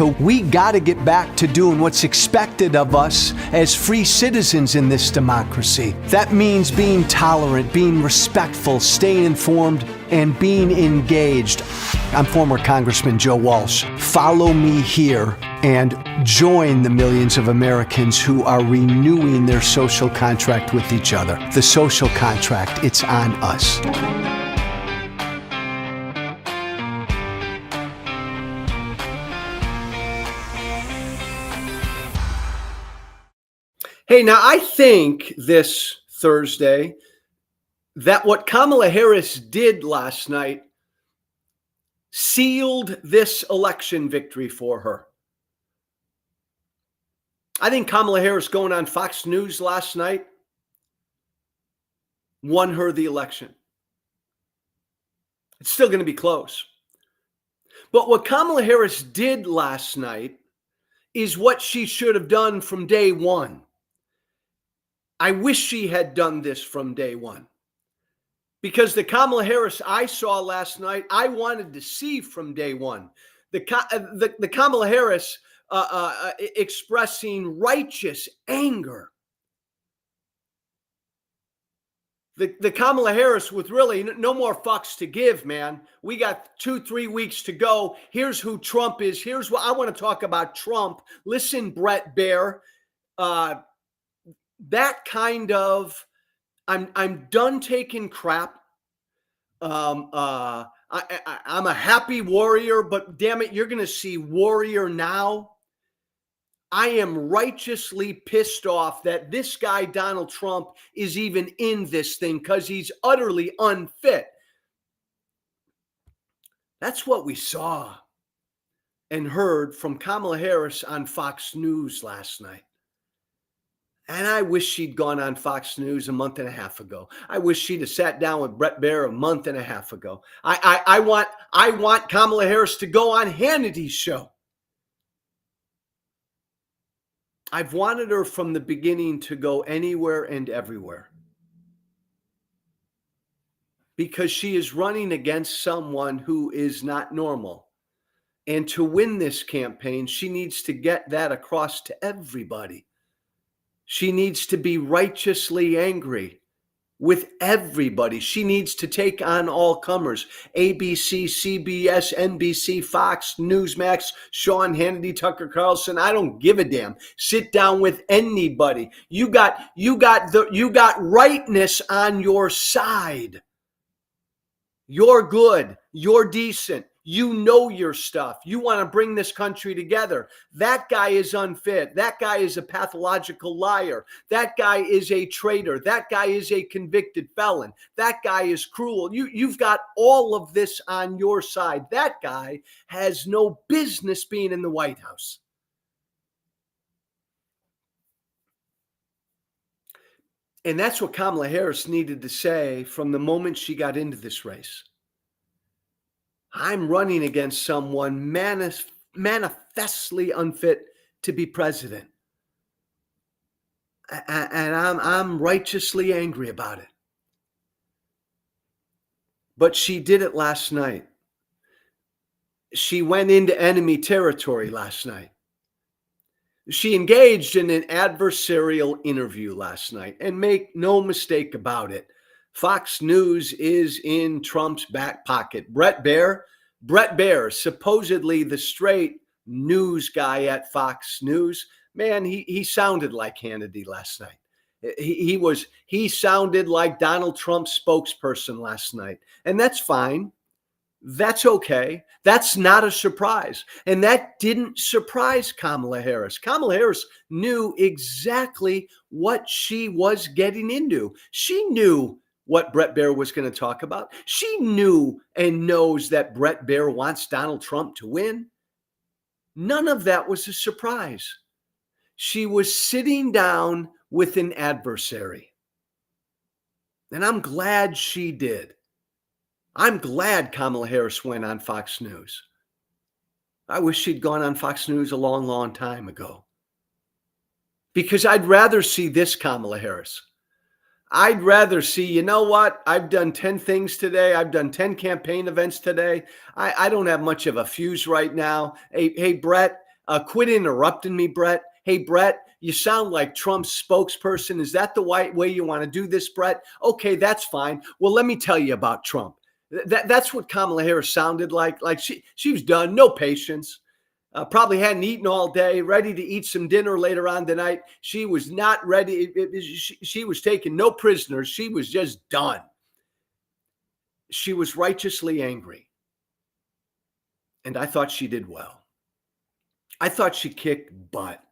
America, we got to get back to doing what's expected of us as free citizens in this democracy. That means being tolerant, being respectful, staying informed, and being engaged. I'm former Congressman Joe Walsh. Follow me here and join the millions of Americans who are renewing their social contract with each other. The social contract, it's on us. Hey, now I think this Thursday that what Kamala Harris did last night sealed this election victory for her. I think Kamala Harris going on Fox News last night won her the election. It's still going to be close. But what Kamala Harris did last night is what she should have done from day one. I wish she had done this from day one. Because the Kamala Harris I saw last night, I wanted to see from day one. The Kamala Harris expressing righteous anger. The Kamala Harris with really no more fucks to give, man. We got 2-3 weeks to go. Here's who Trump is. Here's what I want to talk about Trump. Listen, Brett Baer. That kind of, I'm done taking crap. I'm a happy warrior, but damn it, you're going to see warrior now. I am righteously pissed off that this guy, Donald Trump, is even in this thing because he's utterly unfit. That's what we saw and heard from Kamala Harris on Fox News last night. And I wish she'd gone on Fox News a month and a half ago. I wish she'd have sat down with Brett Baer a month and a half ago. I want Kamala Harris to go on Hannity's show. I've wanted her from the beginning to go anywhere and everywhere. Because she is running against someone who is not normal. And to win this campaign, she needs to get that across to everybody. She needs to be righteously angry with everybody. She needs to take on all comers. ABC, CBS, NBC, Fox, Newsmax, Sean Hannity, Tucker Carlson. I don't give a damn. Sit down with anybody. You got rightness on your side. You're good. You're decent. You know your stuff. You want to bring this country together. That guy is unfit. That guy is a pathological liar. That guy is a traitor. That guy is a convicted felon. That guy is cruel. You've got all of this on your side. That guy has no business being in the White House. And that's what Kamala Harris needed to say from the moment she got into this race. I'm running against someone manifestly unfit to be president. And I'm righteously angry about it. But she did it last night. She went into enemy territory last night. She engaged in an adversarial interview last night. And make no mistake about it, Fox News is in Trump's back pocket. Brett Baer, supposedly the straight news guy at Fox News, man, he sounded like Hannity last night. He sounded like Donald Trump's spokesperson last night. And that's fine. That's okay. That's not a surprise. And that didn't surprise Kamala Harris. Kamala Harris knew exactly what she was getting into. She knew what Brett Baer was going to talk about. She knew and knows that Brett Baer wants Donald Trump to win. None of that was a surprise. She was sitting down with an adversary. And I'm glad she did. I'm glad Kamala Harris went on Fox News. I wish she'd gone on Fox News a long, long time ago. Because I'd rather see this Kamala Harris. I'd rather see, you know what? I've done 10 things today. I've done 10 campaign events today. I don't have much of a fuse right now. Hey, Brett, Quit interrupting me, Brett. Hey, Brett, you sound like Trump's spokesperson. Is that the way you want to do this, Brett? Okay, that's fine. Well, let me tell you about Trump. That's what Kamala Harris sounded like. Like she was done, no patience. Probably hadn't eaten all day, ready to eat some dinner later on tonight. She was not ready. She was taking no prisoners. She was just done. She was righteously angry. And I thought she did well. I thought she kicked butt.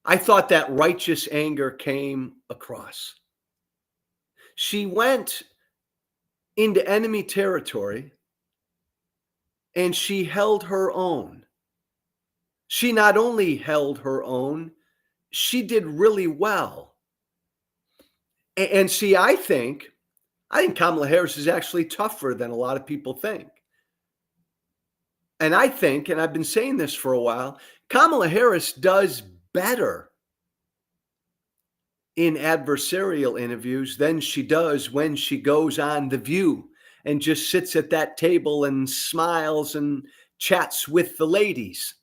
I thought that righteous anger came across. She went into enemy territory and she held her own. She not only held her own, she did really well. And see, I think Kamala Harris is actually tougher than a lot of people think. And I think, and I've been saying this for a while, Kamala Harris does better in adversarial interviews than she does when she goes on The View and just sits at that table and smiles and chats with the ladies.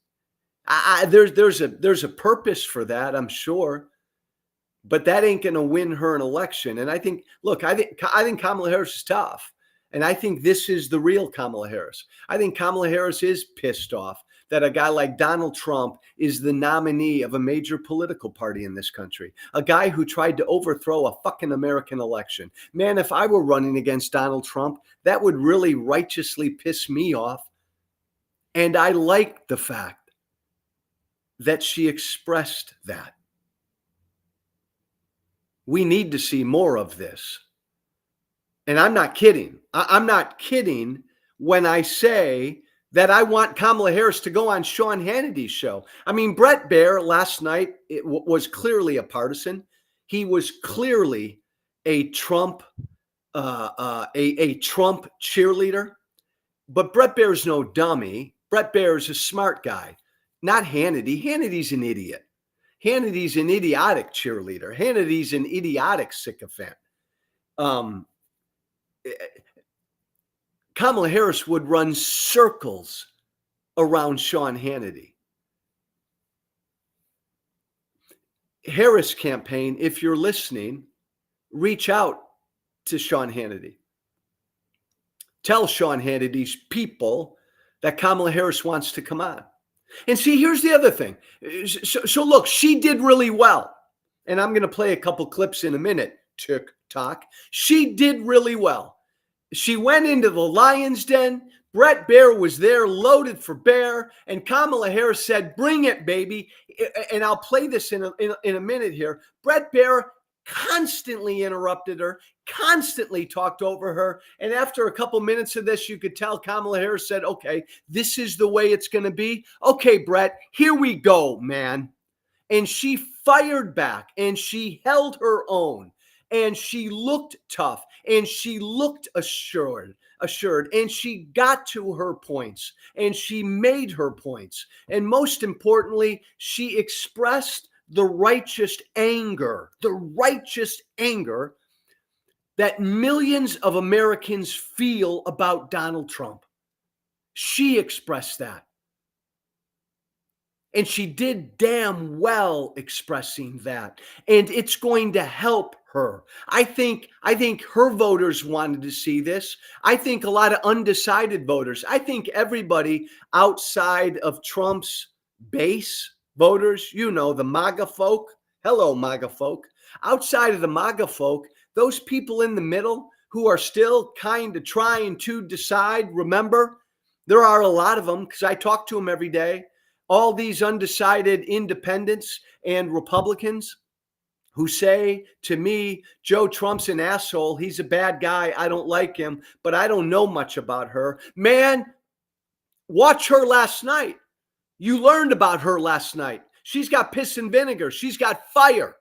There's a purpose for that, I'm sure, but that ain't going to win her an election. And I think Kamala Harris is tough, and I think this is the real Kamala Harris. I think Kamala Harris is pissed off that a guy like Donald Trump is the nominee of a major political party in this country, a guy who tried to overthrow a fucking American election. Man, if I were running against Donald Trump, that would really righteously piss me off. And I like the fact that she expressed that. We need to see more of this. And I'm not kidding. I'm not kidding when I say that I want Kamala Harris to go on Sean Hannity's show. I mean, Bret Baier last night was clearly a partisan. He was clearly a Trump Trump cheerleader. But Bret Baier's no dummy. Bret Baier's a smart guy, not Hannity. Hannity's an idiot. Hannity's an idiotic cheerleader. Hannity's an idiotic sycophant. Kamala Harris would run circles around Sean Hannity. Harris campaign, if you're listening, reach out to Sean Hannity. Tell Sean Hannity's people that Kamala Harris wants to come on. And see, here's the other thing. So look, she did really well. And I'm going to play a couple clips in a minute. TikTok. She did really well. She went into the lion's den. Bret Baier was there, loaded for bear. And Kamala Harris said, bring it, baby. And I'll play this in a minute here. Bret Baier constantly interrupted her, constantly talked over her. And after a couple minutes of this, you could tell Kamala Harris said, okay, this is the way it's going to be. Okay, Bret, here we go, man. And she fired back and she held her own. And she looked tough and she looked assured, and she got to her points and she made her points. And most importantly, she expressed the righteous anger that millions of Americans feel about Donald Trump. She expressed that. And she did damn well expressing that. And it's going to help her. I think her voters wanted to see this. I think a lot of undecided voters, I think everybody outside of Trump's base voters, the MAGA folk. Hello, MAGA folk. Outside of the MAGA folk, those people in the middle who are still kind of trying to decide, remember, there are a lot of them because I talk to them every day. All these undecided independents and Republicans who say to me, Joe Trump's an asshole. He's a bad guy. I don't like him, but I don't know much about her. Man, watch her last night. You learned about her last night. She's got piss and vinegar. She's got fire.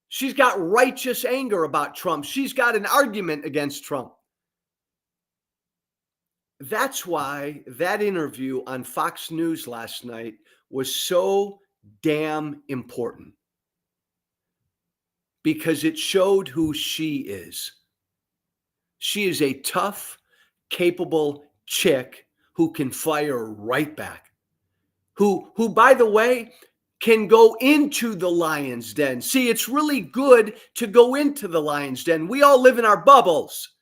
She's got righteous anger about Trump. She's got an argument against Trump. That's why that interview on Fox News last night was so damn important. Because it showed who she is. She is a tough, capable chick who can fire right back, who, by the way, can go into the lion's den. See, it's really good to go into the lion's den. We all live in our bubbles.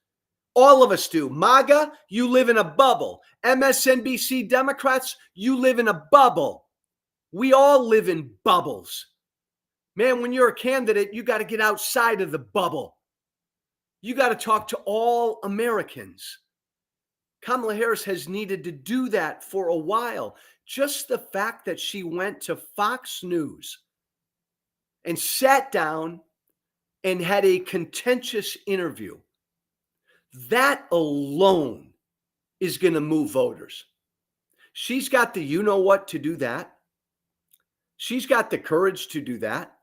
All of us do. MAGA, you live in a bubble. MSNBC Democrats, you live in a bubble. We all live in bubbles. Man, when you're a candidate, you got to get outside of the bubble. You got to talk to all Americans. Kamala Harris has needed to do that for a while. Just the fact that she went to Fox News and sat down and had a contentious interview, that alone is going to move voters. She's got the you-know-what to do that. She's got the courage to do that.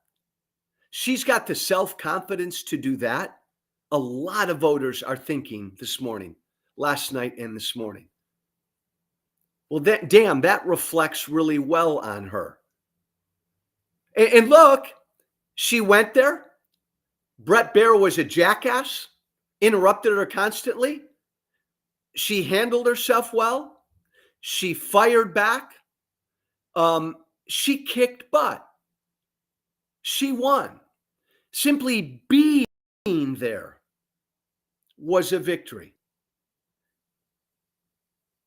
She's got the self-confidence to do that. A lot of voters are thinking this morning, last night and this morning. Well, that reflects really well on her. And look, she went there. Bret Baier was a jackass, interrupted her constantly. She handled herself well. She fired back. She kicked butt. She won. Simply being there was a victory.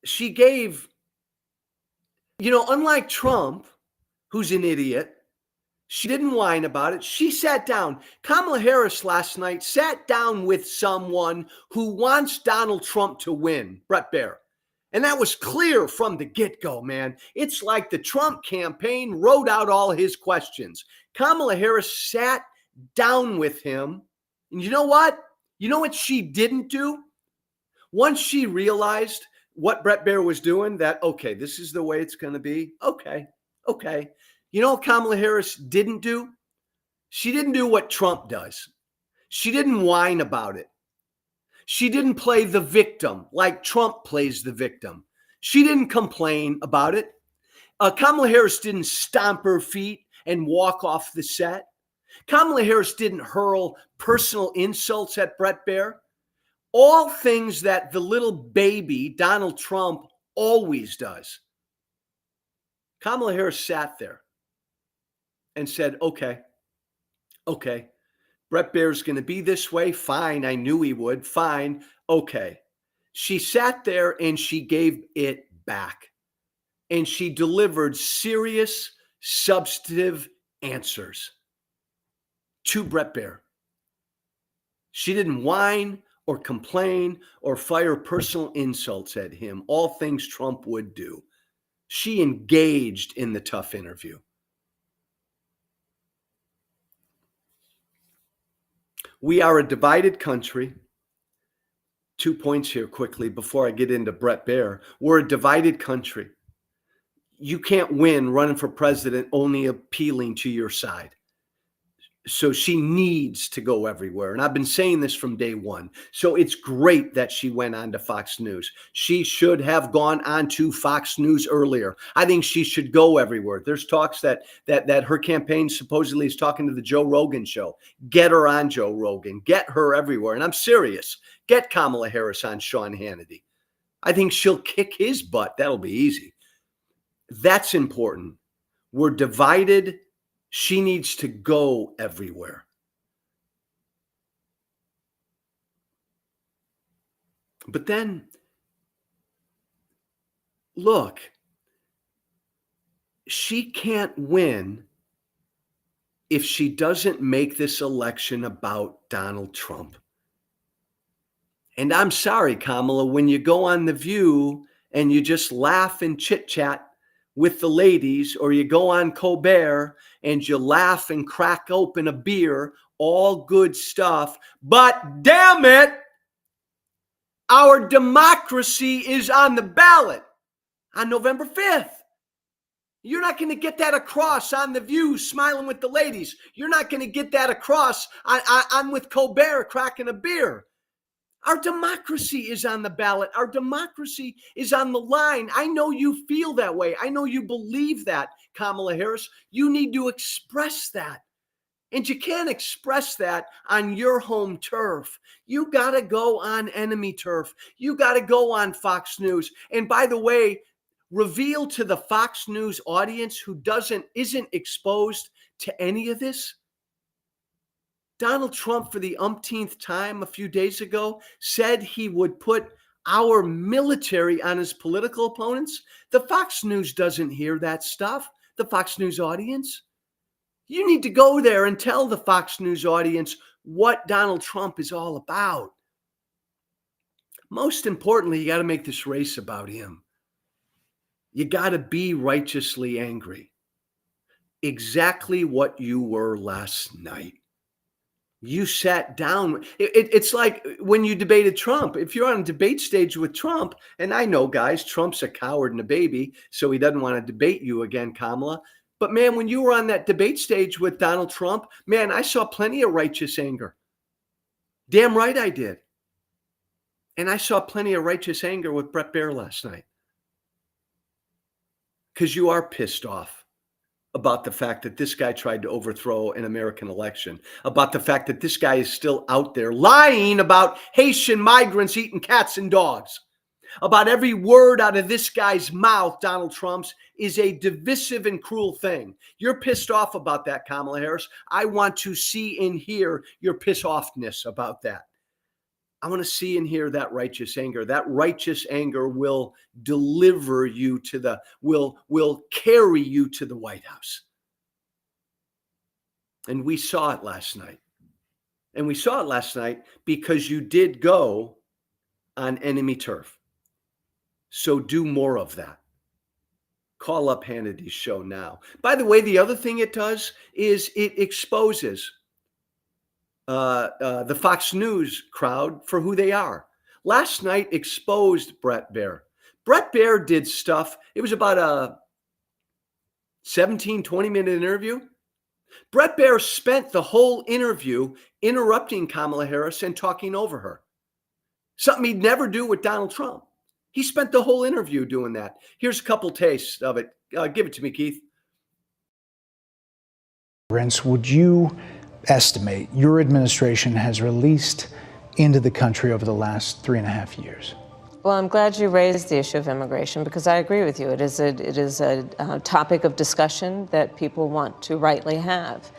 She gave, unlike Trump, who's an idiot, she didn't whine about it. She sat down. Kamala Harris last night sat down with someone who wants Donald Trump to win, Bret Baier. And that was clear from the get-go, man. It's like the Trump campaign wrote out all his questions. Kamala Harris sat down with him. And you know what? You know what she didn't do? Once she realized what Bret Baier was doing, that, okay, this is the way it's going to be. Okay. You know what Kamala Harris didn't do? She didn't do what Trump does. She didn't whine about it. She didn't play the victim like Trump plays the victim. She didn't complain about it. Kamala Harris didn't stomp her feet and walk off the set. Kamala Harris didn't hurl personal insults at Bret Baier. All things that the little baby Donald Trump always does. Kamala Harris sat there and said, okay, Bret Baier's going to be this way. Fine. I knew he would. Fine. Okay. She sat there and she gave it back. And she delivered serious, substantive answers to Bret Baier. She didn't whine or complain or fire personal insults at him, all things Trump would do. She engaged in the tough interview. We are a divided country. 2 points here quickly before I get into Bret Baier. We're a divided country. You can't win running for president only appealing to your side. So she needs to go everywhere. And I've been saying this from day one. So it's great that she went on to Fox News. She should have gone on to Fox News earlier. I think she should go everywhere. There's talks that her campaign supposedly is talking to the Joe Rogan show. Get her on Joe Rogan. Get her everywhere. And I'm serious. Get Kamala Harris on Sean Hannity. I think she'll kick his butt. That'll be easy. That's important. We're divided. She needs to go everywhere. But then, look, she can't win if she doesn't make this election about Donald Trump. And I'm sorry, Kamala, when you go on The View and you just laugh and chit-chat with the ladies, or you go on Colbert and you laugh and crack open a beer, all good stuff. But damn it, our democracy is on the ballot on November 5th. You're not going to get that across on The View smiling with the ladies. You're not going to get that across on with Colbert cracking a beer. Our democracy is on the ballot. Our democracy is on the line. I know you feel that way. I know you believe that, Kamala Harris. You need to express that. And you can't express that on your home turf. You got to go on enemy turf. You got to go on Fox News. And by the way, reveal to the Fox News audience who isn't exposed to any of this? Donald Trump, for the umpteenth time a few days ago, said he would put our military on his political opponents. The Fox News doesn't hear that stuff, the Fox News audience. You need to go there and tell the Fox News audience what Donald Trump is all about. Most importantly, you got to make this race about him. You got to be righteously angry. Exactly what you were last night. You sat down. It's like when you debated Trump. If you're on a debate stage with Trump, and I know, guys, Trump's a coward and a baby, so he doesn't want to debate you again, Kamala. But man, when you were on that debate stage with Donald Trump, man, I saw plenty of righteous anger. Damn right I did. And I saw plenty of righteous anger with Bret Baier last night. Because you are pissed off about the fact that this guy tried to overthrow an American election, about the fact that this guy is still out there lying about Haitian migrants eating cats and dogs, about every word out of this guy's mouth, Donald Trump's, is a divisive and cruel thing. You're pissed off about that, Kamala Harris. I want to see and hear your piss offness about that. I want to see and hear that righteous anger. That righteous anger will deliver you to will carry you to the White House. And we saw it last night. And we saw it last night because you did go on enemy turf. So do more of that. Call up Hannity's show now. By the way, the other thing it does is it exposes the Fox News crowd for who they are. Last night exposed Bret Baier. Bret Baier did stuff. It was about a 17, 20-minute interview. Bret Baier spent the whole interview interrupting Kamala Harris and talking over her. Something he'd never do with Donald Trump. He spent the whole interview doing that. Here's a couple tastes of it. Give it to me, Keith. Would you estimate your administration has released into the country over the last 3.5 years? Well, I'm glad you raised the issue of immigration because I agree with you. It is a topic of discussion that people want to rightly have.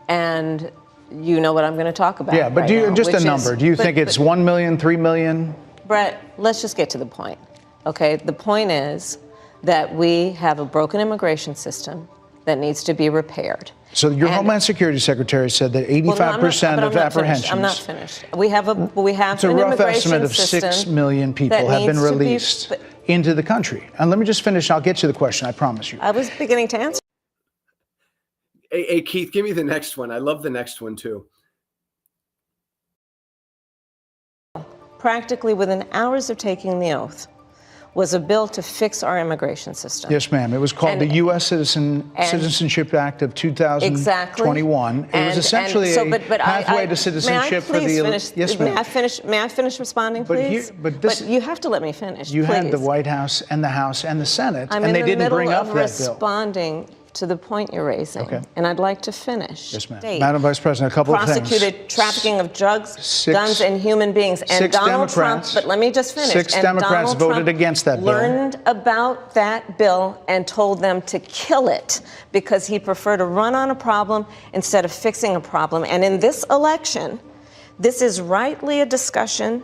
And you know what I'm going to talk about. Yeah, but right do you now, just a number? Do you think it's 1 million, 3 million? Brett, let's just get to the point. Okay, the point is that we have a broken immigration system that needs to be repaired. So your Homeland Security Secretary said that 85% of apprehensions. I'm not finished. We have it's a an rough immigration estimate of 6 million people have been released into the country. And let me just finish. I'll get to the question. I promise you. I was beginning to answer. Hey, Keith, give me the next one. I love the next one too. Practically within hours of taking the oath, was a bill to fix our immigration system. Yes, ma'am. It was called the U.S. Citizenship Act of 2021. Exactly. It was essentially a pathway to citizenship for the elite. Yes, ma'am. May I finish responding, please? But you have to let me finish. You please. had the White House and the House and the Senate, and they didn't bring up that bill. I'm in the middle of responding to the point you're raising, okay. And I'd like to finish. Yes, ma'am. Madam Vice President, a couple of things. Prosecuted trafficking of drugs, guns, and human beings. And Donald Trump, but let me just finish. 6 Democrats voted against that bill. Learned about that bill and told them to kill it because he preferred to run on a problem instead of fixing a problem. And in this election, this is rightly a discussion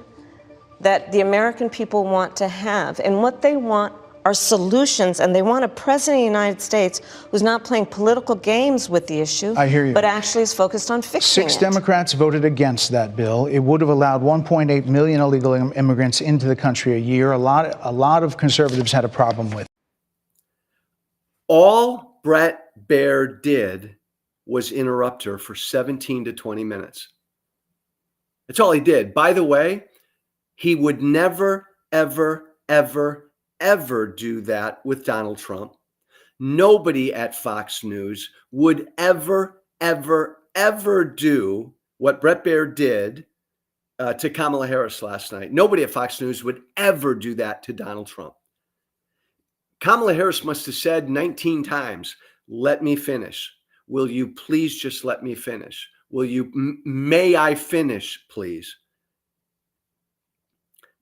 that the American people want to have. And what they want are solutions, and they want a president of the United States who's not playing political games with the issue, I hear you. But actually is focused on fixing it. 6 Democrats voted against that bill. It would have allowed 1.8 million illegal immigrants into the country a year. A lot of conservatives had a problem with it. All Bret Baier did was interrupt her for 17 to 20 minutes. That's all he did. By the way, he would never, ever, ever do that with Donald Trump. Nobody at Fox News would ever do what Bret Baier did to Kamala Harris last night. Nobody at Fox News would ever do that to Donald Trump. Kamala Harris must have said 19 times, "Let me finish. Will you please just let me finish? May I finish, please?"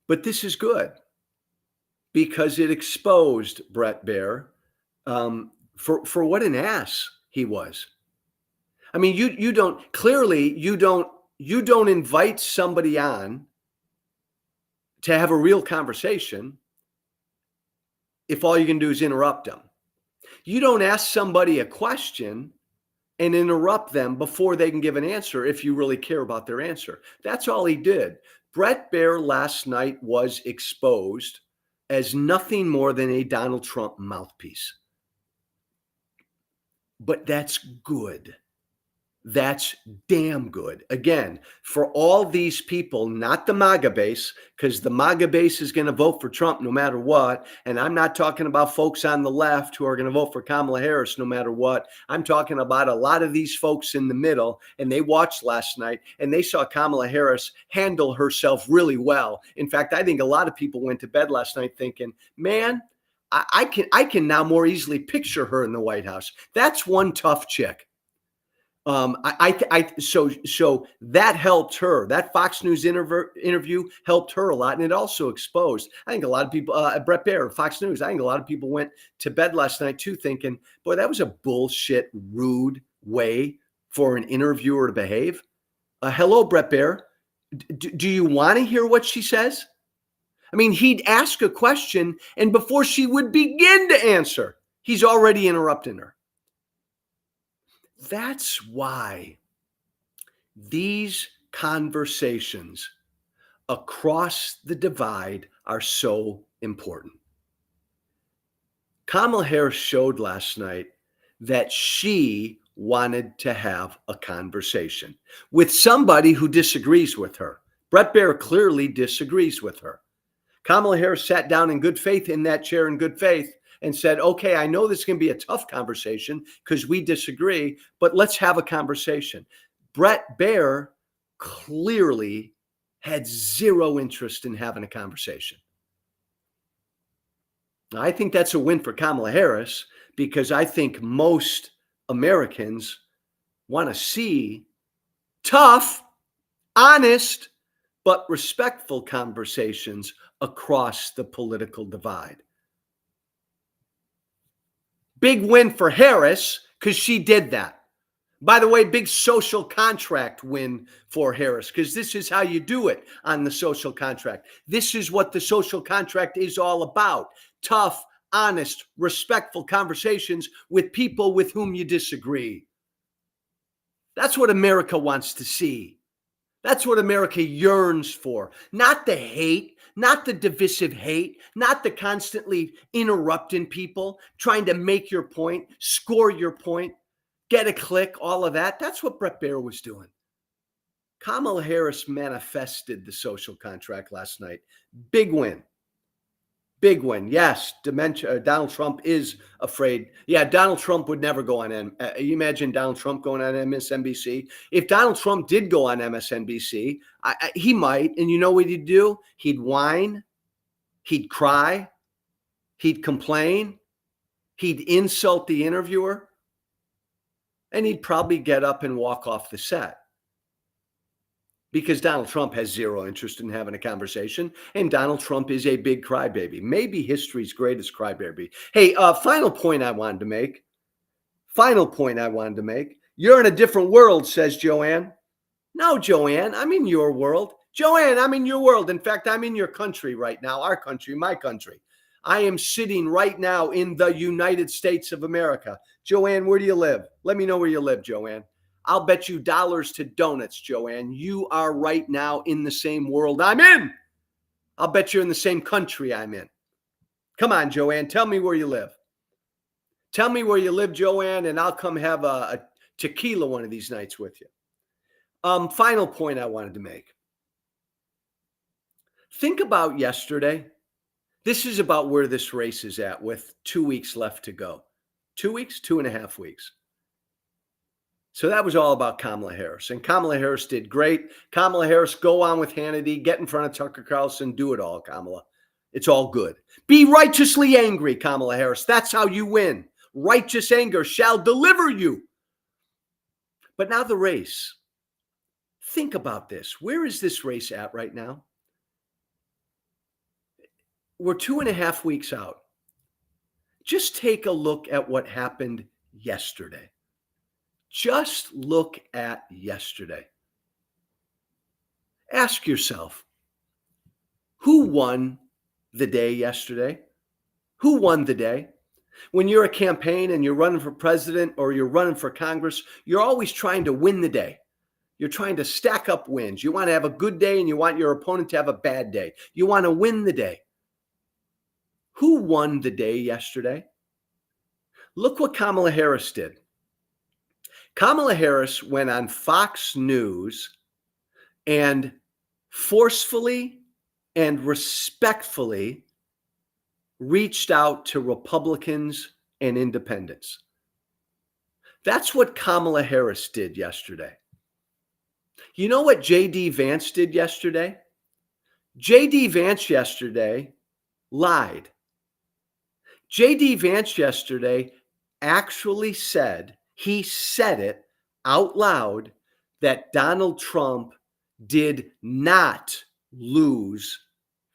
But this is good. because it exposed Brett Baer for what an ass he was. I mean, you don't invite somebody on to have a real conversation if all you can do is interrupt them. You don't ask somebody a question and interrupt them before they can give an answer if you really care about their answer. That's all he did. Brett Baer last night was exposed as nothing more than a Donald Trump mouthpiece. But that's good. That's damn good. Again, for all these people, not the MAGA base, because the MAGA base is going to vote for Trump no matter what. And I'm not talking about folks on the left who are going to vote for Kamala Harris no matter what. I'm talking about a lot of these folks in the middle, and they watched last night and they saw Kamala Harris handle herself really well. In fact, I think a lot of people went to bed last night thinking, man, I can now more easily picture her in the White House. That's one tough chick. So that helped her. That Fox News interview helped her a lot, and it also exposed. I think a lot of people, Brett Baer, Fox News. I think a lot of people went to bed last night too, thinking, "Boy, that was a bullshit, rude way for an interviewer to behave." Hello, Brett Baer. Do you want to hear what she says? I mean, he'd ask a question, and before she would begin to answer, he's already interrupting her. That's why these conversations across the divide are so important. Kamala Harris showed last night that she wanted to have a conversation with somebody who disagrees with her. Brett Baer clearly disagrees with her. Kamala Harris sat down in good faith in that chair in good faith and said, okay, I know this is going to be a tough conversation because we disagree, but let's have a conversation. Brett Baer clearly had zero interest in having a conversation. Now, I think that's a win for Kamala Harris because I think most Americans want to see tough, honest, but respectful conversations across the political divide. Big win for Harris because she did that. By the way, big social contract win for Harris because this is how you do it on the social contract. This is what the social contract is all about. Tough, honest, respectful conversations with people with whom you disagree. That's what America wants to see. That's what America yearns for. Not the hate, not the divisive hate, not the constantly interrupting people, trying to make your point, score your point, get a click, all of that. That's what Brett Baer was doing. Kamala Harris manifested the social contract last night. Big win. Big win. Yes, Donald Trump is afraid. Yeah, Donald Trump would never go on. You imagine Donald Trump going on MSNBC? If Donald Trump did go on MSNBC, he might. And you know what he'd do? He'd whine. He'd cry. He'd complain. He'd insult the interviewer. And he'd probably get up and walk off the set. Because Donald Trump has zero interest in having a conversation, and Donald Trump is a big crybaby, maybe history's greatest crybaby. Hey, final point I wanted to make. You're in a different world, says Joanne. No, Joanne, I'm in your world. Joanne, I'm in your world. In fact, I'm in your country right now, our country, my country. I am sitting right now in the United States of America. Joanne, where do you live? Let me know where you live, Joanne. I'll bet you dollars to donuts, Joanne. You are right now in the same world I'm in. I'll bet you're in the same country I'm in. Come on, Joanne. Tell me where you live. Tell me where you live, Joanne, and I'll come have a tequila one of these nights with you. Final point I wanted to make. Think about yesterday. This is about where this race is at with 2 weeks left to go. 2 weeks, 2.5 weeks. So that was all about Kamala Harris. And Kamala Harris did great. Kamala Harris, go on with Hannity, get in front of Tucker Carlson, do it all, Kamala. It's all good. Be righteously angry, Kamala Harris. That's how you win. Righteous anger shall deliver you. But now the race. Think about this. Where is this race at right now? we're 2.5 weeks out. Just take a look at what happened yesterday. Just look at yesterday. Ask yourself, who won the day yesterday? Who won the day? When you're a campaign and you're running for president or you're running for Congress, you're always trying to win the day. You're trying to stack up wins. You want to have a good day and you want your opponent to have a bad day. You want to win the day. Who won the day yesterday? Look what Kamala Harris did. Kamala Harris went on Fox News and forcefully and respectfully reached out to Republicans and independents. That's what Kamala Harris did yesterday. You know what J.D. Vance did yesterday? J.D. Vance yesterday lied. J.D. Vance yesterday actually said, he said it out loud, that Donald Trump did not lose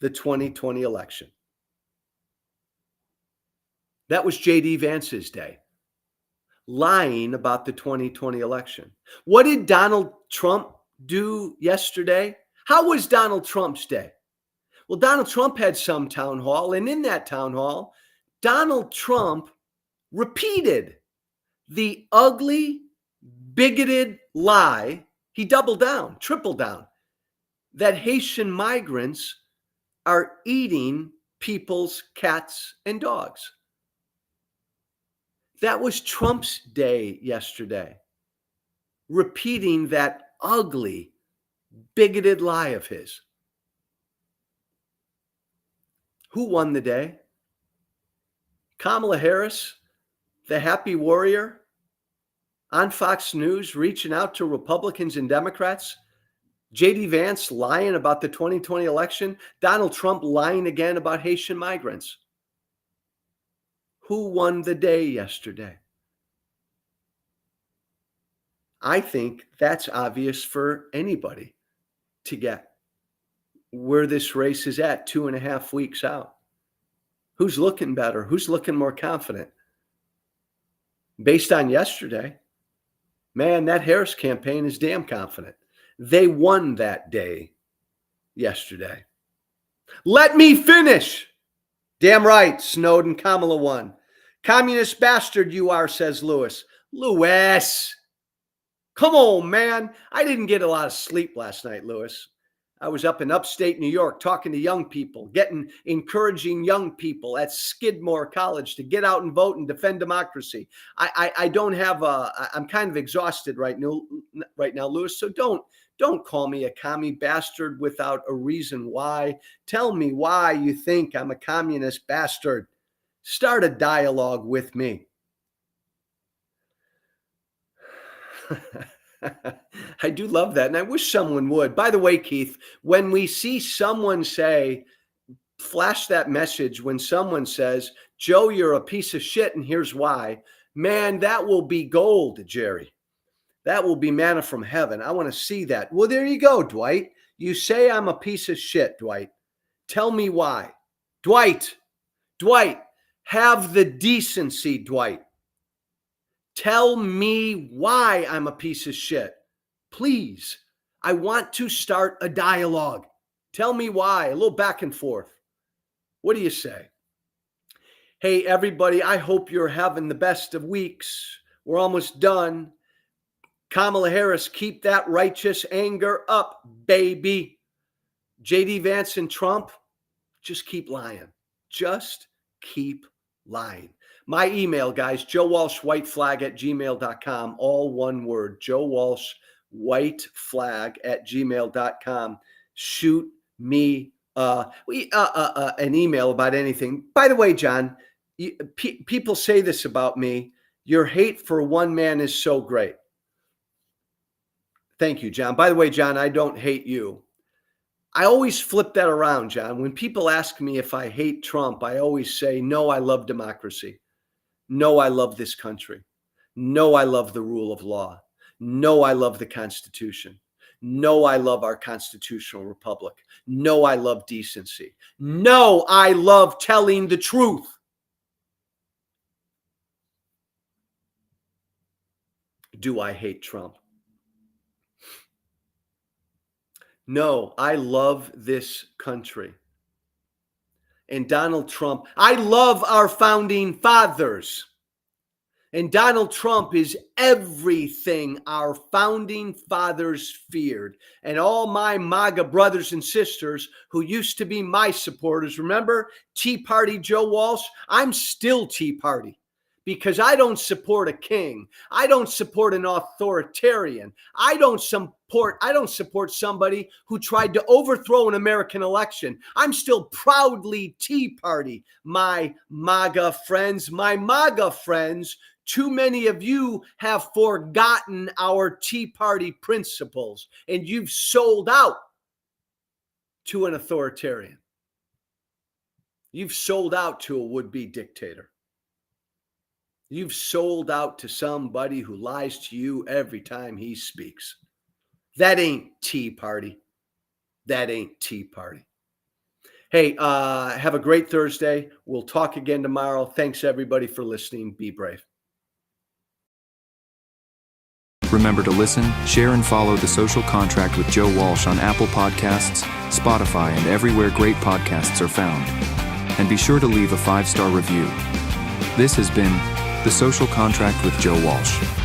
the 2020 election. That was J.D. Vance's day, lying about the 2020 election. What did Donald Trump do yesterday? How was Donald Trump's day? Well, Donald Trump had some town hall, and in that town hall, Donald Trump repeated the ugly, bigoted lie. He doubled down, tripled down, that Haitian migrants are eating people's cats and dogs. That was Trump's day yesterday, repeating that ugly, bigoted lie of his. Who won the day? Kamala Harris, the happy warrior, on Fox News, reaching out to Republicans and Democrats. J.D. Vance lying about the 2020 election. Donald Trump lying again about Haitian migrants. Who won the day yesterday? I think that's obvious for anybody to get where this race is at 2.5 weeks out. Who's looking better? Who's looking more confident? Based on yesterday, man, that Harris campaign is damn confident. They won that day yesterday. Let me finish. Damn right, Snowden, Kamala won. Communist bastard you are, says Lewis. Lewis, come on, man. I didn't get a lot of sleep last night, Lewis. I was up in upstate New York talking to young people, encouraging young people at Skidmore College to get out and vote and defend democracy. I don't have I'm kind of exhausted right now, Lewis. So don't call me a commie bastard without a reason why. Tell me why you think I'm a communist bastard. Start a dialogue with me. I do love that. And I wish someone would. By the way, Keith, when we see someone say, flash that message when someone says, Joe, you're a piece of shit and here's why. Man, that will be gold, Jerry. That will be manna from heaven. I want to see that. Well, there you go, Dwight. You say I'm a piece of shit, Dwight. Tell me why. Dwight, have the decency, Dwight. Tell me why I'm a piece of shit. Please. I want to start a dialogue. Tell me why. A little back and forth. What do you say? Hey, everybody, I hope you're having the best of weeks. We're almost done. Kamala Harris, keep that righteous anger up, baby. J.D. Vance and Trump, just keep lying. Just keep lying. My email, guys, joewalshwhiteflag@gmail.com. All one word, joewalshwhiteflag@gmail.com. Shoot me an email about anything. By the way, John, people say this about me. Your hate for one man is so great. Thank you, John. By the way, John, I don't hate you. I always flip that around, John. When people ask me if I hate Trump, I always say, no, I love democracy. No, I love this country. No, I love the rule of law. No, I love the Constitution. No, I love our constitutional republic. No, I love decency. No, I love telling the truth. Do I hate Trump? No, I love this country. And Donald Trump, I love our founding fathers. And Donald Trump is everything our founding fathers feared. And all my MAGA brothers and sisters who used to be my supporters, remember Tea Party Joe Walsh? I'm still Tea Party because I don't support a king. I don't support an authoritarian. I don't support somebody who tried to overthrow an American election. I'm still proudly Tea Party. My MAGA friends, too many of you have forgotten our Tea Party principles, and you've sold out to an authoritarian. You've sold out to a would-be dictator. You've sold out to somebody who lies to you every time he speaks. That ain't Tea Party. That ain't Tea Party. Hey, have a great Thursday. We'll talk again tomorrow. Thanks, everybody, for listening. Be brave. Remember to listen, share, and follow The Social Contract with Joe Walsh on Apple Podcasts, Spotify, and everywhere great podcasts are found. And be sure to leave a 5-star review. This has been The Social Contract with Joe Walsh.